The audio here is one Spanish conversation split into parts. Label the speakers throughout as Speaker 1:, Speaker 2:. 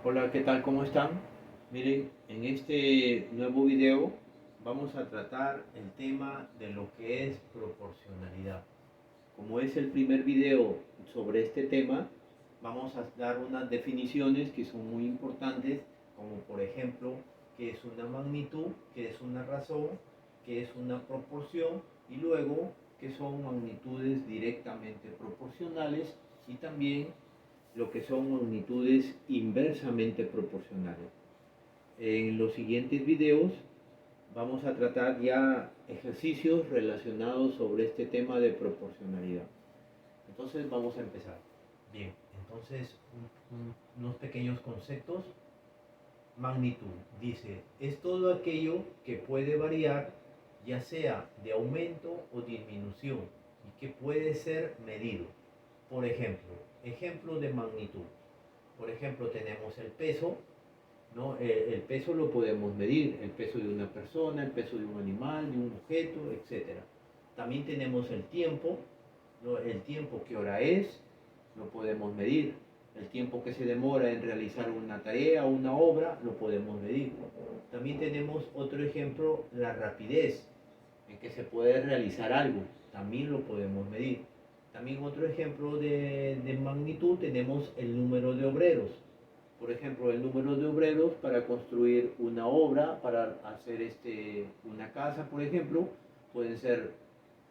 Speaker 1: Hola, ¿qué tal? ¿Cómo están? Miren, en este nuevo video vamos a tratar el tema de lo que es proporcionalidad. Como es el primer video sobre este tema, vamos a dar unas definiciones que son muy importantes, como por ejemplo, qué es una magnitud, qué es una razón, qué es una proporción y luego qué son magnitudes directamente proporcionales y también lo que son magnitudes inversamente proporcionales. En los siguientes videos vamos a tratar ya ejercicios relacionados sobre este tema de proporcionalidad. Entonces vamos a empezar. Bien, entonces unos pequeños conceptos. Magnitud, dice, es todo aquello que puede variar, ya sea de aumento o disminución, y que puede ser medido. Por ejemplo, ejemplo de magnitud. Por ejemplo, tenemos el peso, ¿no? El peso lo podemos medir, el peso de una persona, el peso de un animal, de un objeto, etc. También tenemos el tiempo, ¿no? El tiempo, qué hora es, lo podemos medir. El tiempo que se demora en realizar una tarea o una obra, lo podemos medir. También tenemos otro ejemplo, la rapidez, en que se puede realizar algo, también lo podemos medir. También otro ejemplo de magnitud tenemos el número de obreros. Por ejemplo, el número de obreros para construir una obra, para hacer una casa, por ejemplo, pueden ser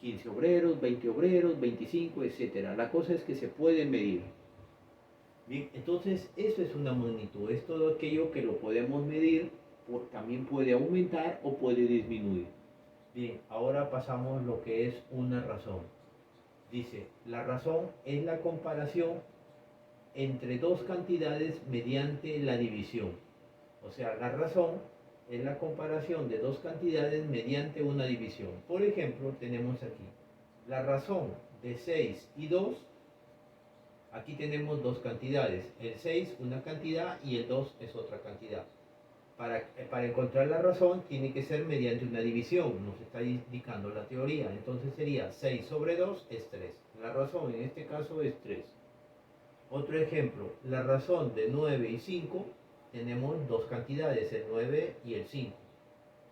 Speaker 1: 15 obreros, 20 obreros, 25, etc. La cosa es que se puede medir. Bien, entonces eso es una magnitud, es todo aquello que lo podemos medir, también puede aumentar o puede disminuir. Bien, ahora pasamos lo que es una razón. Dice, la razón es la comparación entre dos cantidades mediante la división. O sea, la razón es la comparación de dos cantidades mediante una división. Por ejemplo, tenemos aquí la razón de 6 y 2. Aquí tenemos dos cantidades. El 6 una cantidad y el 2 es otra cantidad. Para encontrar la razón tiene que ser mediante una división, nos está indicando la teoría. Entonces sería 6 sobre 2 es 3. La razón en este caso es 3. Otro ejemplo, la razón de 9 y 5, tenemos dos cantidades, el 9 y el 5.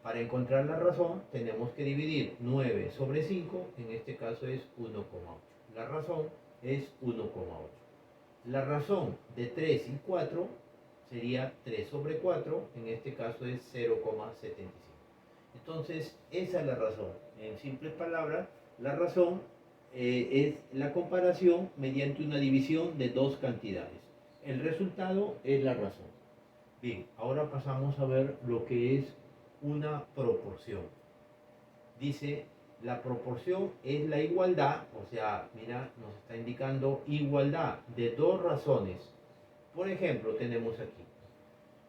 Speaker 1: Para encontrar la razón tenemos que dividir 9 sobre 5, en este caso es 1,8. La razón es 1,8. La razón de 3 y 4 sería 3 sobre 4, en este caso es 0,75. Entonces, esa es la razón. En simples palabras, la razón es la comparación mediante una división de dos cantidades. El resultado es la razón. Bien, ahora pasamos a ver lo que es una proporción. Dice, la proporción es la igualdad, o sea, mira, nos está indicando igualdad de dos razones. Por ejemplo, tenemos aquí.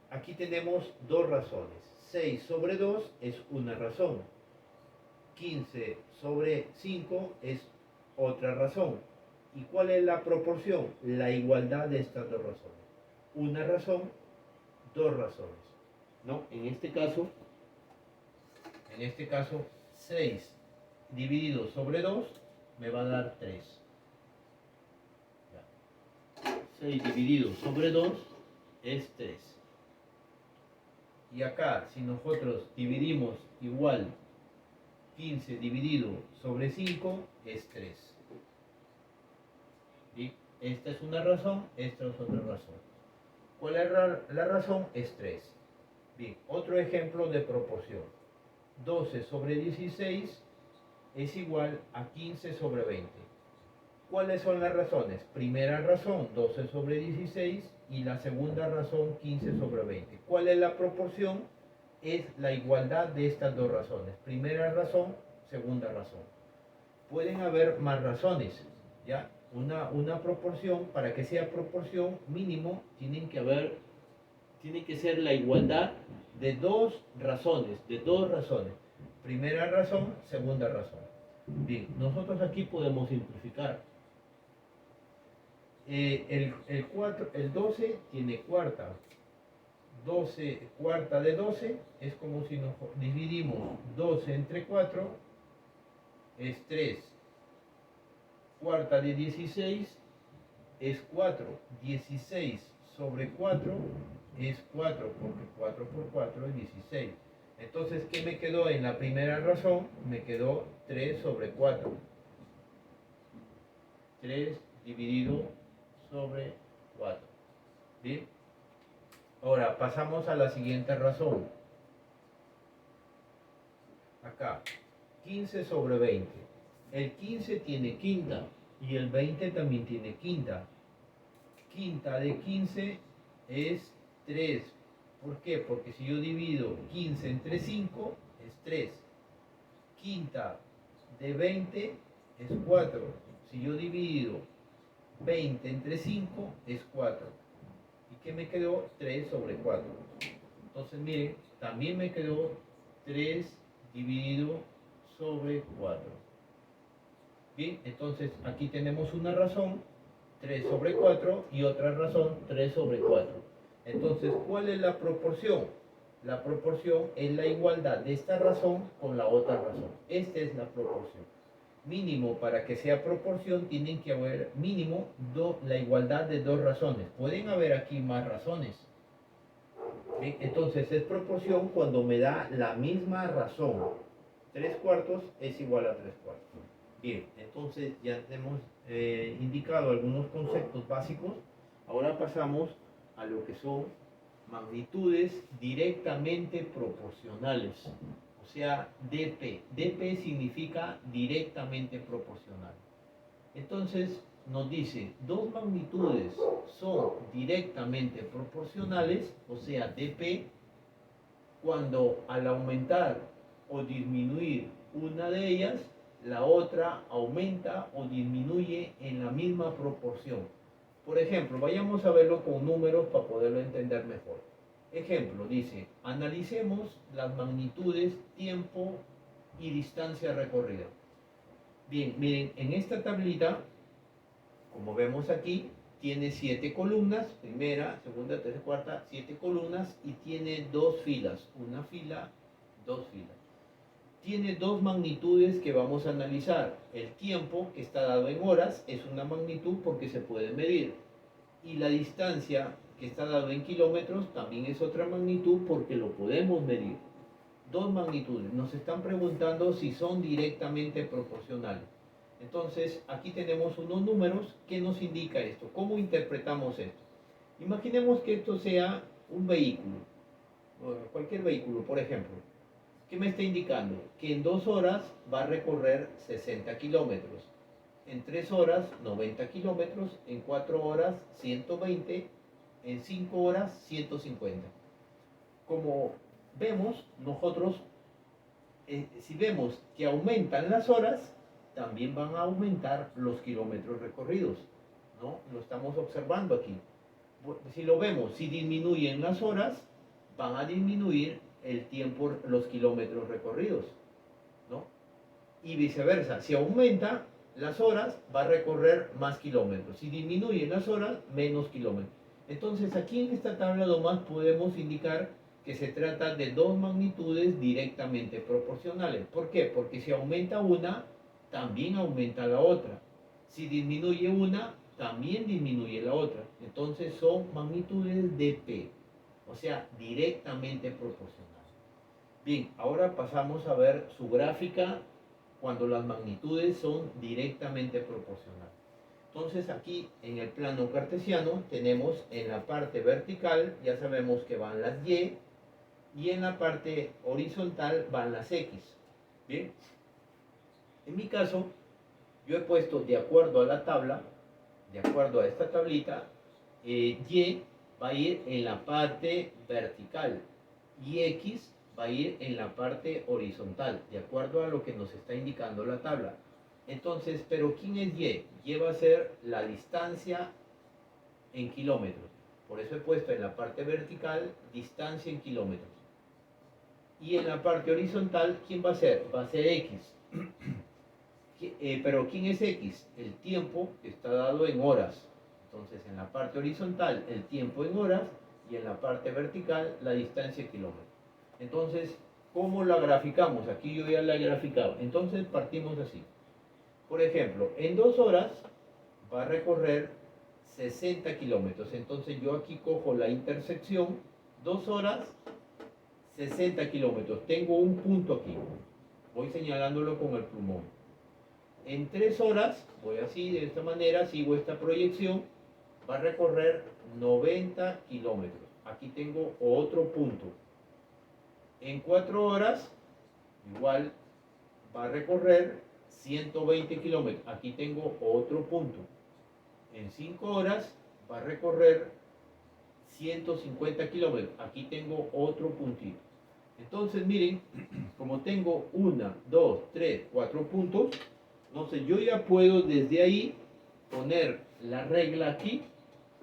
Speaker 1: Aquí tenemos dos razones. 6 sobre 2 es una razón. 15 sobre 5 es otra razón. ¿Y cuál es la proporción? La igualdad de estas dos razones. Una razón, dos razones. ¿No? En este caso, 6 dividido sobre 2 me va a dar 3. 6 dividido sobre 2 es 3. Y acá, si nosotros dividimos igual 15 dividido sobre 5 es 3. ¿Sí? Esta es una razón, esta es otra razón. ¿Cuál es la razón? Es 3. Bien, otro ejemplo de proporción. 12 sobre 16 es igual a 15 sobre 20. ¿Cuáles son las razones? Primera razón, 12 sobre 16, y la segunda razón, 15 sobre 20. ¿Cuál es la proporción? Es la igualdad de estas dos razones. Primera razón, segunda razón. Pueden haber más razones, ¿ya? Una proporción, para que sea proporción, mínimo, tiene que ser la igualdad de dos razones, Primera razón, segunda razón. Bien, nosotros aquí podemos simplificar. El 12 tiene cuarta. 12, cuarta de 12 es como si nos dividimos 12 entre 4, es 3. Cuarta de 16 es 4. 16 sobre 4 es 4, porque 4 por 4 es 16. Entonces, ¿qué me quedó en la primera razón? Me quedó 3 sobre 4. 3 dividido sobre 4. ¿Bien? Ahora, pasamos a la siguiente razón. Acá, 15 sobre 20. El 15 tiene quinta y el 20 también tiene quinta. Quinta de 15 es 3. ¿Por qué? Porque si yo divido 15 entre 5 es 3. Quinta de 20 es 4. Si yo divido 20 entre 5 es 4. ¿Y qué me quedó? 3 sobre 4. Entonces miren, también me quedó 3 dividido sobre 4. Bien, entonces aquí tenemos una razón, 3 sobre 4, y otra razón, 3 sobre 4. Entonces, ¿cuál es la proporción? La proporción es la igualdad de esta razón con la otra razón. Esta es la proporción. Mínimo, para que sea proporción, tienen que haber mínimo la igualdad de dos razones. Pueden haber aquí más razones. Bien, entonces es proporción cuando me da la misma razón. 3 cuartos es igual a 3 cuartos. Bien, entonces ya hemos indicado algunos conceptos básicos. Ahora pasamos a lo que son magnitudes directamente proporcionales, o sea, dp. dp significa directamente proporcional. Entonces nos dice, dos magnitudes son directamente proporcionales, o sea, dp, cuando al aumentar o disminuir una de ellas, la otra aumenta o disminuye en la misma proporción. Por ejemplo, vayamos a verlo con números para poderlo entender mejor. Ejemplo, dice, analicemos las magnitudes tiempo y distancia recorrida. Bien, miren, en esta tablita, como vemos aquí, tiene 7 columnas, primera, segunda, tercera, cuarta, 7 columnas, y tiene 2 filas, una fila, 2 filas. Tiene dos magnitudes que vamos a analizar. El tiempo, que está dado en horas, es una magnitud porque se puede medir. Y la distancia, que está dado en kilómetros, también es otra magnitud porque lo podemos medir. Dos magnitudes. Nos están preguntando si son directamente proporcionales. Entonces, aquí tenemos unos números que nos indica esto. ¿Cómo interpretamos esto? Imaginemos que esto sea un vehículo, cualquier vehículo, por ejemplo. ¿Qué me está indicando? Que en 2 horas va a recorrer 60 kilómetros, en 3 horas 90 kilómetros, en 4 horas 120, en 5 horas 150. Como vemos, nosotros, si vemos que aumentan las horas, también van a aumentar los kilómetros recorridos, ¿no? Lo estamos observando aquí. Si lo vemos, si disminuyen las horas, van a disminuir el tiempo, los kilómetros recorridos, ¿no? Y viceversa, si aumenta las horas, va a recorrer más kilómetros. Si disminuyen las horas, menos kilómetros. Entonces, aquí en esta tabla nomás podemos indicar que se trata de dos magnitudes directamente proporcionales. ¿Por qué? Porque si aumenta una, también aumenta la otra. Si disminuye una, también disminuye la otra. Entonces son magnitudes de P, o sea, directamente proporcionales. Bien, ahora pasamos a ver su gráfica cuando las magnitudes son directamente proporcionales. Entonces aquí en el plano cartesiano tenemos en la parte vertical, ya sabemos que van las y en la parte horizontal van las X. Bien, en mi caso yo he puesto de acuerdo a la tabla, de acuerdo a esta tablita, Y va a ir en la parte vertical y X va a ir en la parte horizontal, de acuerdo a lo que nos está indicando la tabla. Entonces, ¿pero quién es Y? Y va a ser la distancia en kilómetros. Por eso he puesto en la parte vertical distancia en kilómetros. Y en la parte horizontal, ¿quién va a ser? Va a ser X. Pero ¿quién es X? El tiempo que está dado en horas. Entonces, en la parte horizontal, el tiempo en horas, y en la parte vertical, la distancia en kilómetros. Entonces, ¿cómo la graficamos? Aquí yo ya la he graficado. Entonces, partimos así. Por ejemplo, en 2 horas va a recorrer 60 kilómetros. Entonces yo aquí cojo la intersección, 2 horas, 60 kilómetros. Tengo un punto aquí. Voy señalándolo con el plumón. En 3 horas, voy así, de esta manera, sigo esta proyección, va a recorrer 90 kilómetros. Aquí tengo otro punto. En 4 horas, igual, va a recorrer 120 kilómetros. Aquí tengo otro punto. En 5 horas va a recorrer 150 kilómetros. Aquí tengo otro puntito. Entonces, miren, como tengo 1, 2, 3, 4 puntos, entonces yo ya puedo desde ahí poner la regla aquí,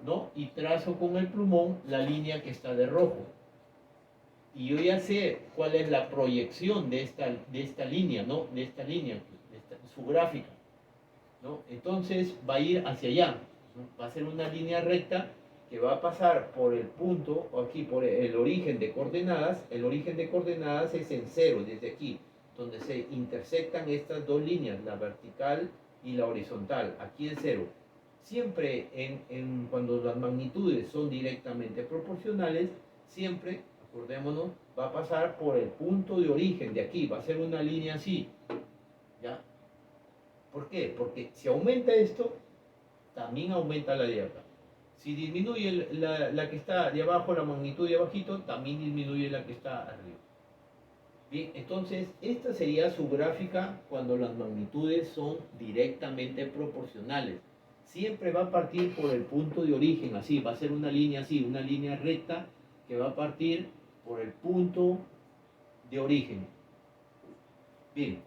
Speaker 1: ¿no? Y trazo con el plumón la línea que está de rojo. Y yo ya sé cuál es la proyección de esta línea, ¿no? De esta línea, su gráfica, ¿no? Entonces va a ir hacia allá, ¿no? Va a ser una línea recta que va a pasar por el punto, o aquí por el origen de coordenadas. El origen de coordenadas es en 0, desde aquí, donde se intersectan estas dos líneas, la vertical y la horizontal. Aquí es 0. Siempre cuando las magnitudes son directamente proporcionales, siempre, acordémonos, va a pasar por el punto de origen de aquí, va a ser una línea así, ¿ya? ¿Por qué? Porque si aumenta esto, también aumenta la de acá. Si disminuye la que está de abajo, la magnitud de abajito, también disminuye la que está arriba. Bien, entonces esta sería su gráfica cuando las magnitudes son directamente proporcionales. Siempre va a partir por el punto de origen, así, va a ser una línea así, una línea recta que va a partir por el punto de origen. Bien,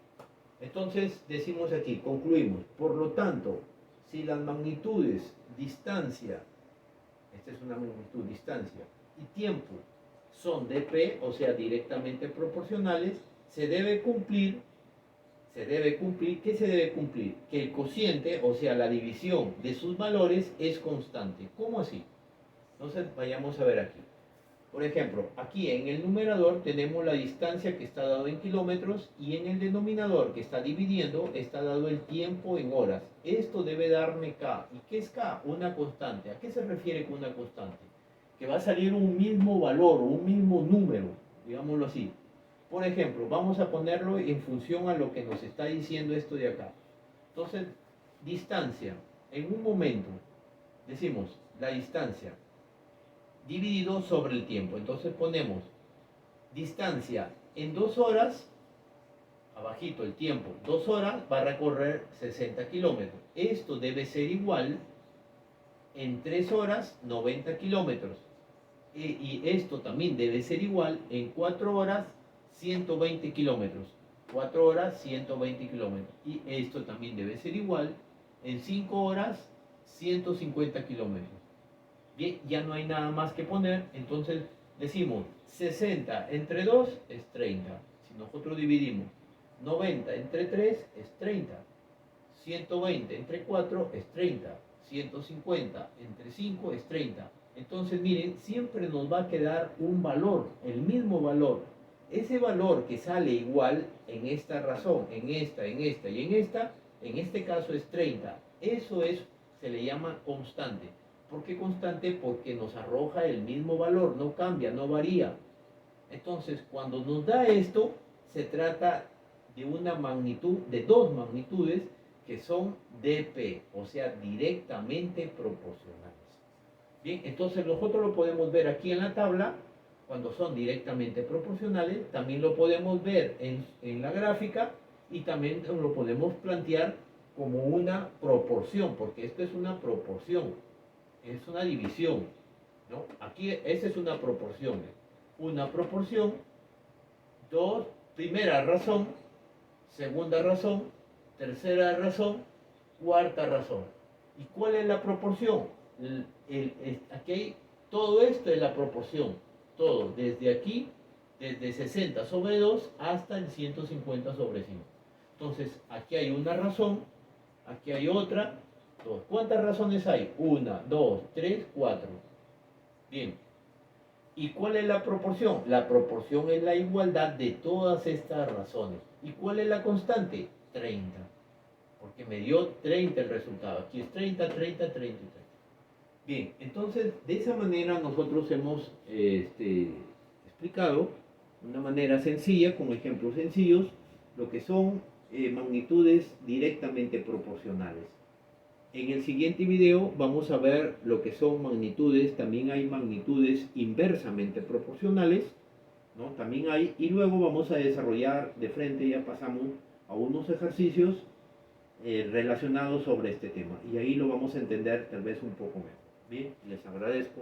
Speaker 1: entonces decimos aquí, concluimos. Por lo tanto, si las magnitudes, distancia, esta es una magnitud, distancia, y tiempo son dp, o sea, directamente proporcionales, ¿qué se debe cumplir? Que el cociente, o sea, la división de sus valores es constante. ¿Cómo así? Entonces, vayamos a ver aquí. Por ejemplo, aquí en el numerador tenemos la distancia que está dado en kilómetros y en el denominador que está dividiendo está dado el tiempo en horas. Esto debe darme K. ¿Y qué es K? Una constante. ¿A qué se refiere con una constante? Que va a salir un mismo valor, un mismo número, digámoslo así. Por ejemplo, vamos a ponerlo en función a lo que nos está diciendo esto de acá. Entonces, distancia. En un momento, decimos la distancia dividido sobre el tiempo. Entonces ponemos distancia en 2 horas, abajito el tiempo, 2 horas va a recorrer 60 kilómetros. Esto debe ser igual en 3 horas, 90 kilómetros. Y esto también debe ser igual en 4 horas, 120 kilómetros. 4 horas, 120 kilómetros. Y esto también debe ser igual en 5 horas, 150 kilómetros. Bien, ya no hay nada más que poner, entonces decimos 60 entre 2 es 30. Si nosotros dividimos 90 entre 3 es 30. 120 entre 4 es 30. 150 entre 5 es 30. Entonces miren, siempre nos va a quedar un valor, el mismo valor. Ese valor que sale igual en esta razón, en esta y en esta, en este caso es 30. Eso es, se le llama constante. ¿Por qué constante? Porque nos arroja el mismo valor, no cambia, no varía. Entonces, cuando nos da esto, se trata de una magnitud, de dos magnitudes que son dp, o sea, directamente proporcionales. Bien, entonces nosotros lo podemos ver aquí en la tabla, cuando son directamente proporcionales, también lo podemos ver en la gráfica y también lo podemos plantear como una proporción, porque esto es una proporción, es una división, ¿no? Aquí esa es una proporción. Una proporción, dos, primera razón, segunda razón, tercera razón, cuarta razón. ¿Y cuál es la proporción? Aquí todo esto es la proporción, todo, desde aquí, desde 60 sobre 2 hasta el 150 sobre 5. Entonces, aquí hay una razón, aquí hay otra, dos. ¿Cuántas razones hay? 1, 2, 3, 4. Bien. ¿Y cuál es la proporción? La proporción es la igualdad de todas estas razones. ¿Y cuál es la constante? 30. Porque me dio 30 el resultado. Aquí es 30, 30, 30 y 30. Bien, entonces de esa manera nosotros hemos explicado de una manera sencilla, con ejemplos sencillos, lo que son magnitudes directamente proporcionales. En el siguiente video vamos a ver lo que son magnitudes, también hay magnitudes inversamente proporcionales, ¿no? También hay, y luego vamos a desarrollar de frente, ya pasamos a unos ejercicios relacionados sobre este tema, y ahí lo vamos a entender tal vez un poco mejor. Bien, les agradezco.